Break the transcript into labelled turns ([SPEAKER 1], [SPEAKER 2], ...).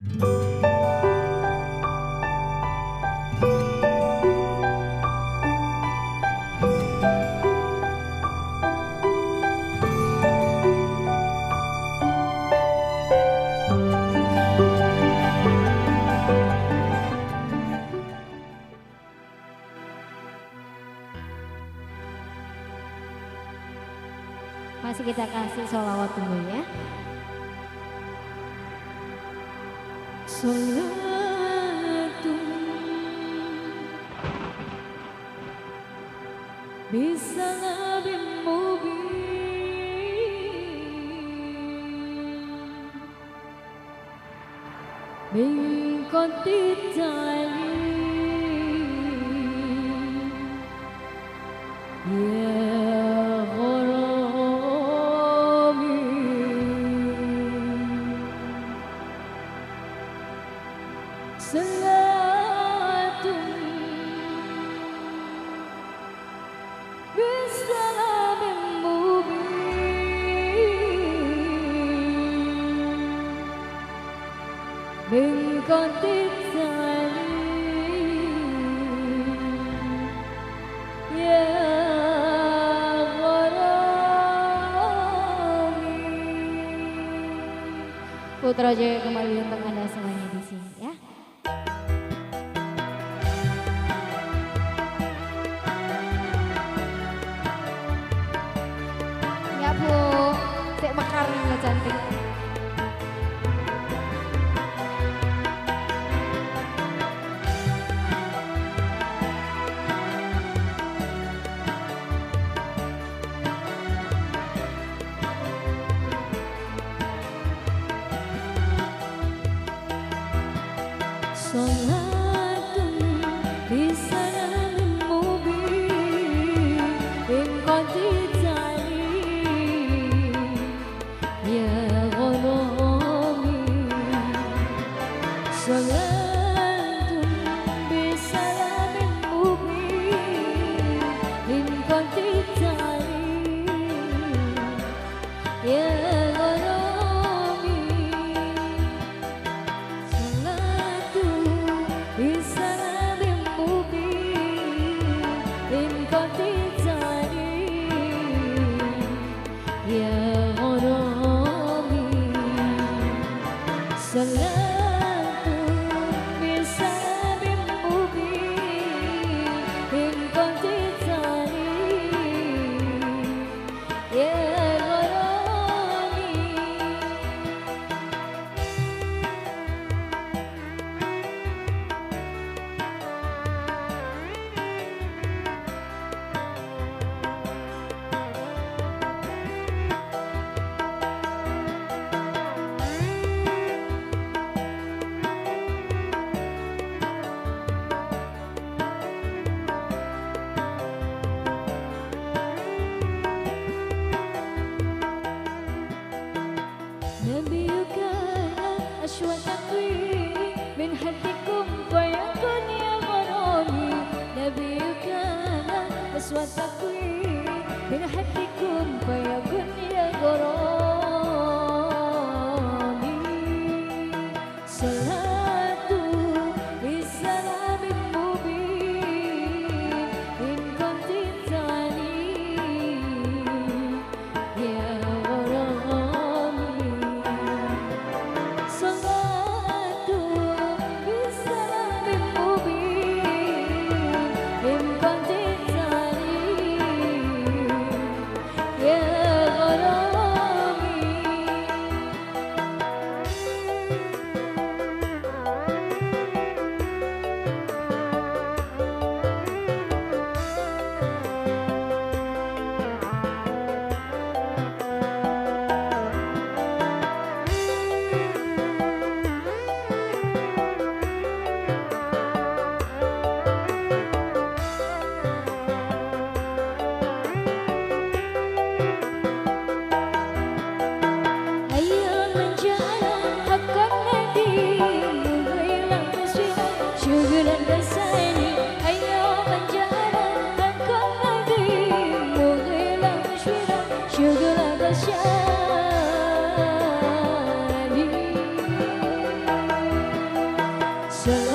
[SPEAKER 1] Masih kita kasih sholawat dulu ya. Sholatun bisalam mubin min qatid ya Salatun bisalamin mubin min qatid ya gharami. Putra Jaya kembali untuk Anda semuanya di sini ya. Bu, cek mekar nih cantik. Sholatun bisalamin mubin min qatid Salatun bisalamin mubin min qatid ya gharami. Salatun bisalamin mubin min qatid ya gharami. Salatun bisalamin mubin min qatid ya gharami. نبيك أشوى تقويري من حدكم فيكن يا غرامي. نبيك أشوى تقويري من حدكم فيكن يا غرامي. صلاة بسلام مبين إن كنت يا Selalu